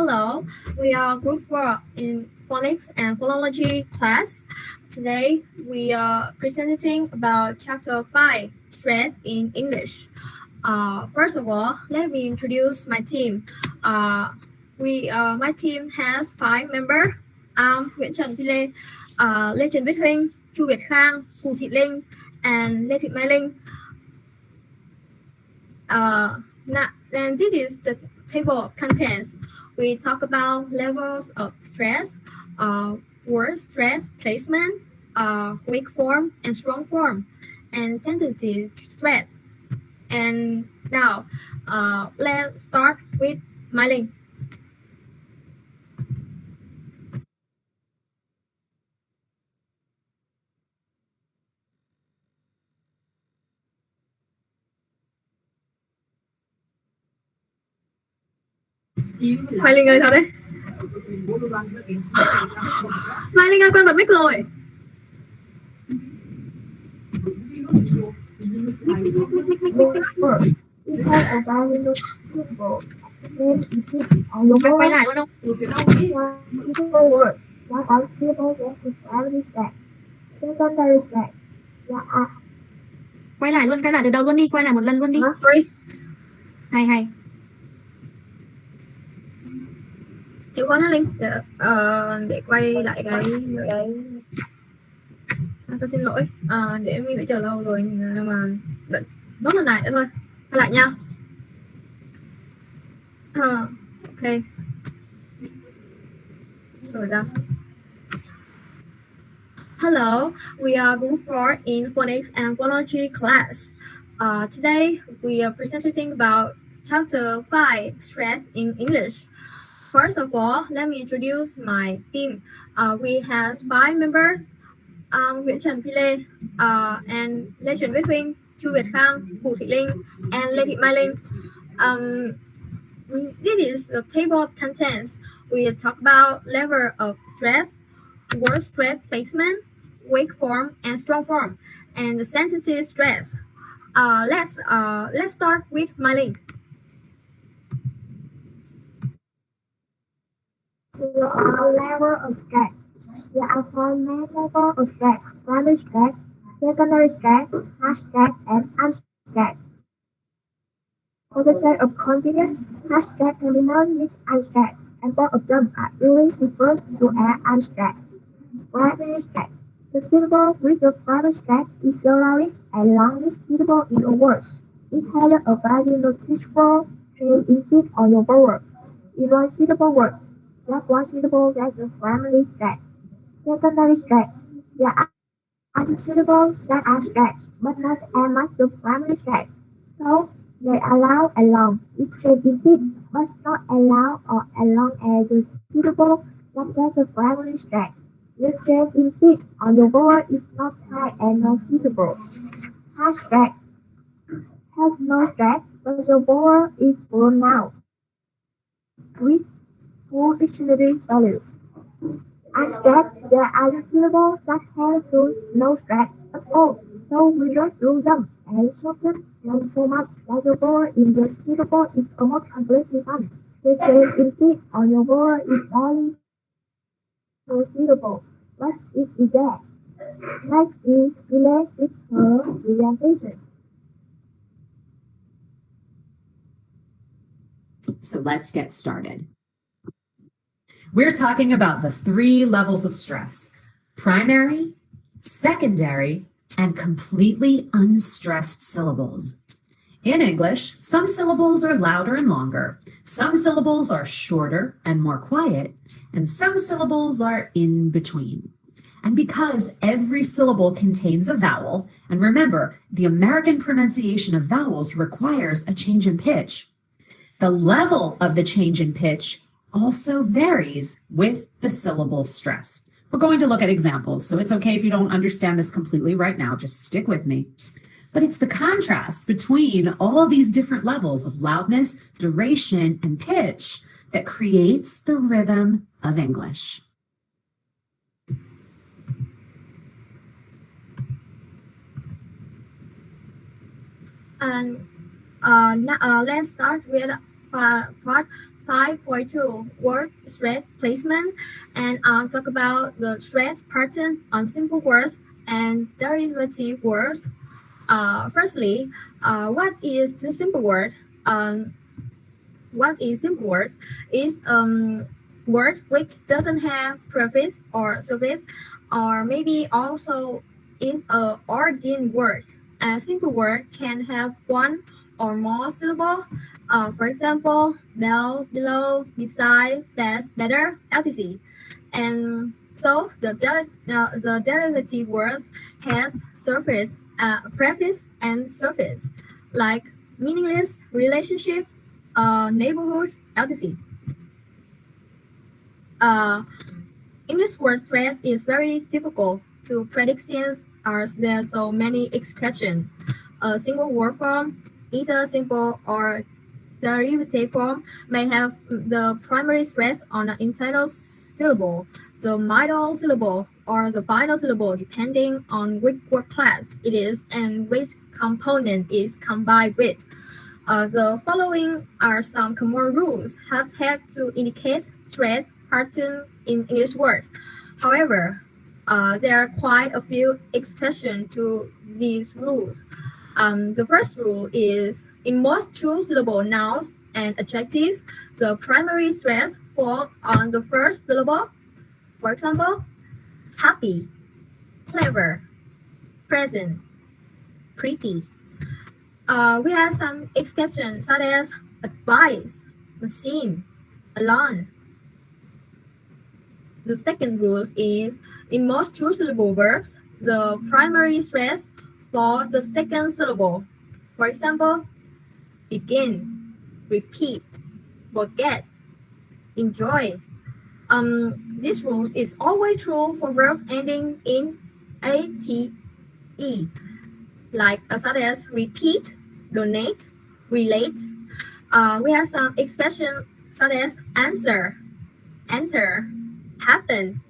Hello, we are Group 4 in Phonics and Phonology class. Today, we are presenting about Chapter 5, Stress in English. First of all, let me introduce my team. My team has 5 members. Nguyễn Trần Phi Lê, Lê Trần Viết Huynh, Chu Việt Khang, Phù Thị Linh, and Lê Thị Mai Linh. And this is the table of contents. We talk about levels of stress, word stress placement, weak form and strong form, and sentences stress. And now, let's start with Mai Linh. Mai Linh ơi, sao đấy? Mai Linh ơi, con bật mic rồi. Quay lại luôn không? Quay lại từ đầu luôn đi, quay lại một lần luôn đi. Hay. Chịu khó nha Linh. Để quay lại cái tôi xin lỗi. Để mình phải chờ lâu rồi nhưng mà nốt lần này nữa thôi. Quay lại nha. Ok. Rồi ra. Hello, we are Group 4 in Phonics and Phonology class. Today, we are presenting about Chapter 5, Stress in English. First of all, let me introduce my team. We have 5 members. Nguyễn Trần Phi Lê, and Lê Trần Viết Huynh, Chu Việt Khang, Phù Thị Linh, and Lê Thị Mai Linh. This is a table of contents. We talk about level of stress, word stress placement, weak form and strong form, and the sentences stress. Let's start with Mai Linh. There are levels of stress. There are 4 main levels of stress: primary stress, secondary stress, hard stress, and unstress. For the sake of convenience, hard stress can be known as unstress, and both of them are usually referred to as unstress. Primary stress. The syllable with the primary stress is the lowest and longest syllable in a word. It has a very noticeable trail input on your vowel. In one syllable word, that one syllable gets a primary stress. Secondary stress. There are other syllables that are stressed, but not as much the primary stress. So they are loud and long. It trail input, but not as loud or as long as the syllable that gets the primary stress. The trail input on the vowel is not high and noticeable. Hard stress has no stress, but the vowel is pronounced with full dictionary value. Unstress, there are syllables that have no stress at all, so we don't use them and shorten them so much that the vowel in the syllable is almost completely gone. The trail input on your vowel is only the syllable, but it is there. Next is relate with her presentation. So let's get started. We're talking about the 3 levels of stress: primary, secondary, and completely unstressed syllables. In English, some syllables are louder and longer, some syllables are shorter and more quiet, and some syllables are in between. And because every syllable contains a vowel, and remember, the American pronunciation of vowels requires a change in pitch, the level of the change in pitch also varies with the syllable stress. We're going to look at examples, so it's okay if you don't understand this completely right now, just stick with me. But it's the contrast between all these different levels of loudness, duration, and pitch that creates the rhythm of English. And let's start with part 5.2 word stress placement, and talk about the stress pattern on simple words and derivative words. Firstly, what is the simple word? What is simple word? Is word which doesn't have prefix or suffix, or maybe also is a origin word. A simple word can have one or more syllable. For example, bell, below, beside, best, better, etc. And so the derivative words has suffix, prefix, and suffix, like meaningless, relationship, neighborhood, etc. Uh, English word thread is very difficult to predict since there are so many expressions. A single word form, either simple or derivative form, may have the primary stress on the internal syllable, the middle syllable, or the final syllable, depending on which word class it is and which component is combined with. The following are some common rules that help to indicate stress pattern in English words. However, there are quite a few exceptions to these rules. The first rule is in most two-syllable nouns and adjectives, the primary stress falls on the first syllable. For example, happy, clever, present, pretty. We have some exceptions such as advice, machine, alone. The second rule is in most two-syllable verbs, the primary stress for the second syllable. For example, begin, repeat, forget, enjoy. This rule is always true for verbs ending in ate, like such as repeat, donate, relate. We have some expressions such as answer, enter, happen.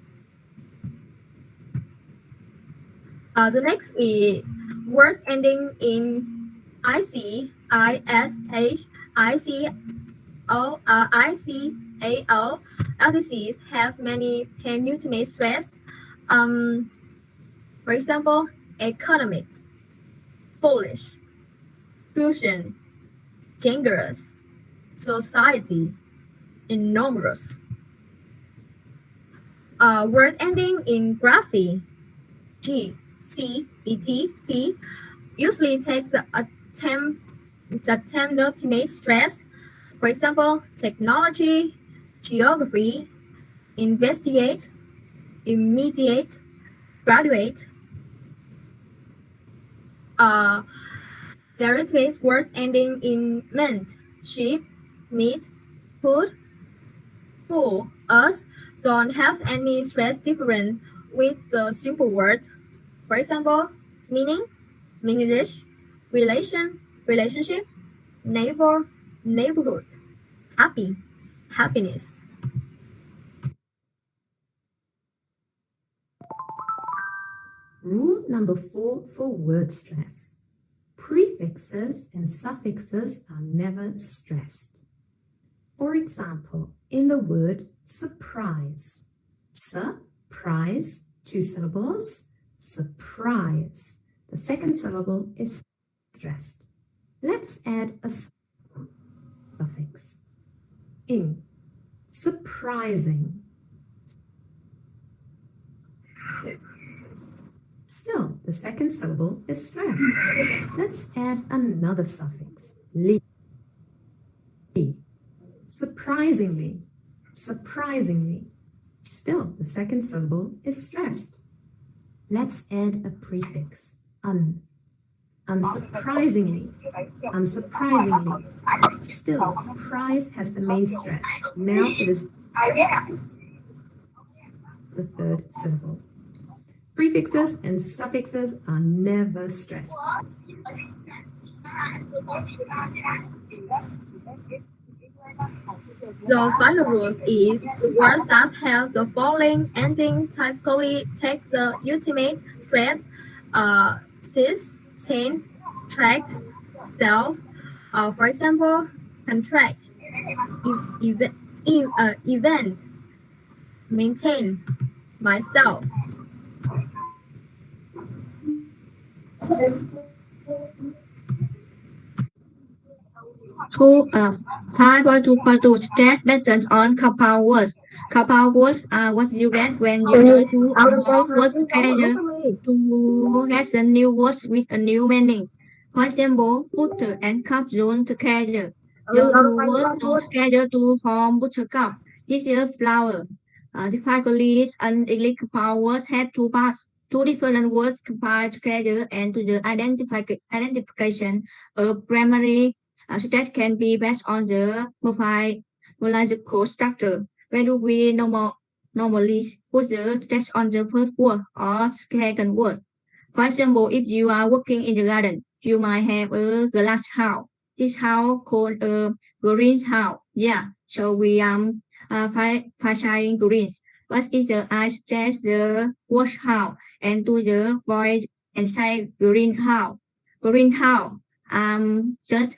The next is words ending in ic, ish, icao. LTCs have many penultimate stress. For example, economics, foolish, fusion, dangerous, society, enormous. Word ending in graphy, G, C, E, T, P, usually takes the ultimate stress. For example, technology, geography, investigate, immediate, graduate. Derivative words ending in ment, sheep, meat, food, full, us don't have any stress different with the simple word. For example, meaning, meaningless, relation, relationship, neighbor, neighborhood, happy, happiness. Rule number 4 for word stress. Prefixes and suffixes are never stressed. For example, in the word surprise, surprise, 2 syllables, surprise. The second syllable is stressed. Let's add a suffix. In, surprising. Still, the second syllable is stressed. Let's add another suffix. Li. Surprisingly. Surprisingly. Still, the second syllable is stressed. Let's add a prefix. Un. Unsurprisingly. Unsurprisingly. Still, prize has the main stress. Now it is the third syllable. Prefixes and suffixes are never stressed. The final rule is the words that have the following ending typically take the ultimate stress: cis, track, self. For example, contract, Event. Maintain. Myself. Two, 5.2.2 stress lessons on compound words. Compound words are what you get when you join two or more words together to get a new words with a new meaning. For example, butter and cup joined together. The two words join together to form buttercup. This is a flower. Difficulties and English compound words have two parts. Two different words combined together and to the identification of primary stress can be based on the morphological structure. Where do we normally put the stress on the first word or second word? For example, if you are working in the garden, you might have a glass house. This house called a greenhouse. Yeah, so we greens. But if I stress the word house and to the void and say greenhouse, just